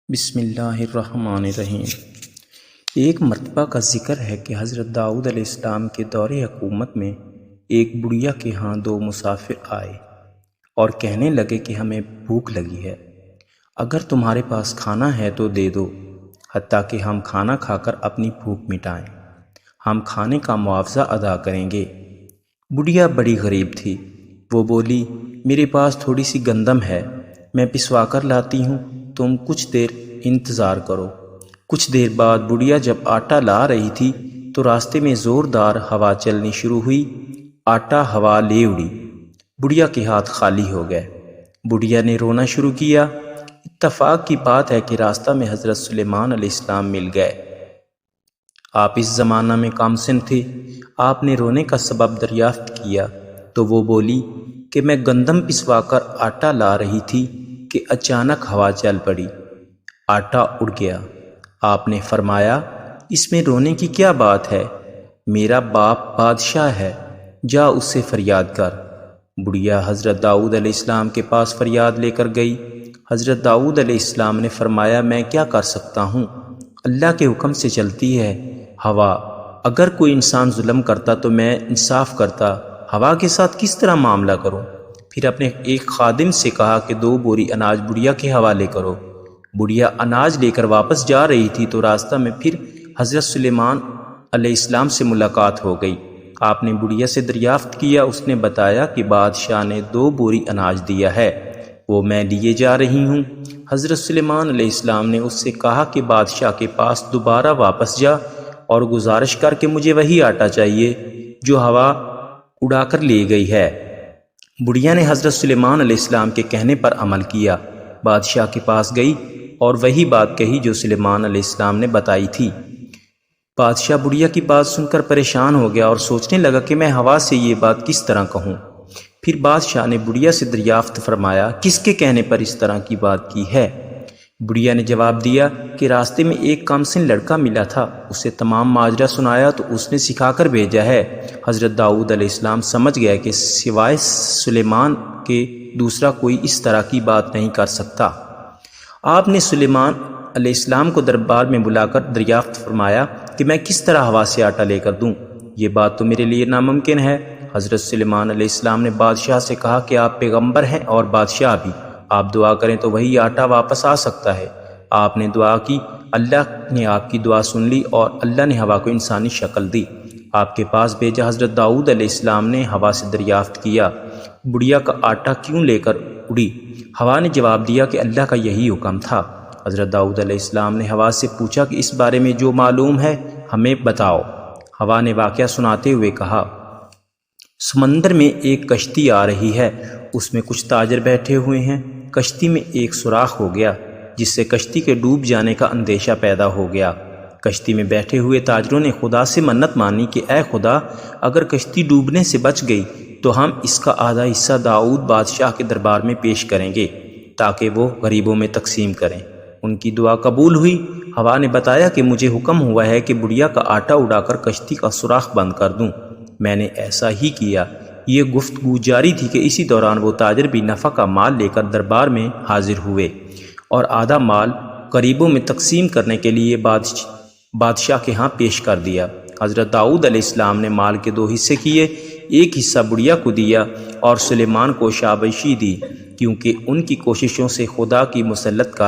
بسم اللہ الرحمن الرحیم۔ ایک مرتبہ کا ذکر ہے کہ حضرت داؤد علیہ السلام کے دور حکومت میں ایک بڑھیا کے ہاں دو مسافر آئے اور کہنے لگے کہ ہمیں بھوک لگی ہے، اگر تمہارے پاس کھانا ہے تو دے دو، حتیٰ کہ ہم کھانا کھا کر اپنی بھوک مٹائیں، ہم کھانے کا معاوضہ ادا کریں گے۔ بڑھیا بڑی غریب تھی، وہ بولی میرے پاس تھوڑی سی گندم ہے، میں پسوا کر لاتی ہوں، تم کچھ دیر انتظار کرو۔ کچھ دیر بعد بڑھیا جب آٹا لا رہی تھی تو راستے میں زوردار ہوا چلنی شروع ہوئی، آٹا ہوا لے اڑی، بڑھیا کے ہاتھ خالی ہو گئے۔ بڑھیا نے رونا شروع کیا۔ اتفاق کی بات ہے کہ راستہ میں حضرت سلیمان علیہ السلام مل گئے۔ آپ اس زمانہ میں کامسن تھے۔ آپ نے رونے کا سبب دریافت کیا تو وہ بولی کہ میں گندم پسوا کر آٹا لا رہی تھی کہ اچانک ہوا چل پڑی، آٹا اڑ گیا۔ آپ نے فرمایا اس میں رونے کی کیا بات ہے، میرا باپ بادشاہ ہے، جا اس سے فریاد کر۔ بڑھیا حضرت داؤد علیہ السلام کے پاس فریاد لے کر گئی۔ حضرت داؤد علیہ السلام نے فرمایا میں کیا کر سکتا ہوں، اللہ کے حکم سے چلتی ہے ہوا، اگر کوئی انسان ظلم کرتا تو میں انصاف کرتا، ہوا کے ساتھ کس طرح معاملہ کروں؟ پھر اپنے ایک خادم سے کہا کہ 2 بوری اناج بڑھیا کے حوالے کرو۔ بڑھیا اناج لے کر واپس جا رہی تھی تو راستہ میں پھر حضرت سلیمان علیہ السلام سے ملاقات ہو گئی۔ آپ نے بڑھیا سے دریافت کیا، اس نے بتایا کہ بادشاہ نے 2 بوری اناج دیا ہے، وہ میں لیے جا رہی ہوں۔ حضرت سلیمان علیہ السلام نے اس سے کہا کہ بادشاہ کے پاس دوبارہ واپس جا اور گزارش کر کے مجھے وہی آٹا چاہیے جو ہوا اڑا کر لے گئی ہے۔ بڑھیا نے حضرت سلیمان علیہ السلام کے کہنے پر عمل کیا، بادشاہ کے پاس گئی اور وہی بات کہی جو سلیمان علیہ السلام نے بتائی تھی۔ بادشاہ بڑھیا کی بات سن کر پریشان ہو گیا اور سوچنے لگا کہ میں ہوا سے یہ بات کس طرح کہوں۔ پھر بادشاہ نے بڑھیا سے دریافت فرمایا کس کے کہنے پر اس طرح کی بات کی ہے؟ بڑھیا نے جواب دیا کہ راستے میں ایک کامسن لڑکا ملا تھا، اسے تمام ماجرا سنایا تو اس نے سکھا کر بھیجا ہے۔ حضرت داؤد علیہ السلام سمجھ گئے کہ سوائے سلیمان کے دوسرا کوئی اس طرح کی بات نہیں کر سکتا۔ آپ نے سلیمان علیہ السلام کو دربار میں بلا کر دریافت فرمایا کہ میں کس طرح ہوا سے آٹا لے کر دوں، یہ بات تو میرے لیے ناممکن ہے۔ حضرت سلیمان علیہ السلام نے بادشاہ سے کہا کہ آپ پیغمبر ہیں اور بادشاہ بھی، آپ دعا کریں تو وہی آٹا واپس آ سکتا ہے۔ آپ نے دعا کی، اللہ نے آپ کی دعا سن لی اور اللہ نے ہوا کو انسانی شکل دی، آپ کے پاس بھیجا۔ حضرت داؤد علیہ السلام نے ہوا سے دریافت کیا بڑھیا کا آٹا کیوں لے کر اڑی؟ ہوا نے جواب دیا کہ اللہ کا یہی حکم تھا۔ حضرت داؤد علیہ السلام نے ہوا سے پوچھا کہ اس بارے میں جو معلوم ہے ہمیں بتاؤ۔ ہوا نے واقعہ سناتے ہوئے کہا سمندر میں ایک کشتی آ رہی ہے، اس میں کچھ تاجر بیٹھے ہوئے ہیں، کشتی میں ایک سوراخ ہو گیا جس سے کشتی کے ڈوب جانے کا اندیشہ پیدا ہو گیا۔ کشتی میں بیٹھے ہوئے تاجروں نے خدا سے منت مانی کہ اے خدا، اگر کشتی ڈوبنے سے بچ گئی تو ہم اس کا آدھا حصہ داؤد بادشاہ کے دربار میں پیش کریں گے تاکہ وہ غریبوں میں تقسیم کریں۔ ان کی دعا قبول ہوئی۔ ہوا نے بتایا کہ مجھے حکم ہوا ہے کہ بڑھیا کا آٹا اڑا کر کشتی کا سوراخ بند کر دوں، میں نے ایسا ہی کیا۔ یہ گفتگو جاری تھی کہ اسی دوران وہ تاجر بھی نفع کا مال لے کر دربار میں حاضر ہوئے اور آدھا مال غریبوں میں تقسیم کرنے کے لیے بادشاہ کے ہاں پیش کر دیا۔ حضرت داؤد علیہ السلام نے مال کے 2 حصے کیے، ایک حصہ بڑھیا کو دیا اور سلیمان کو شاباشی دی، کیونکہ ان کی کوششوں سے خدا کی مسلط کار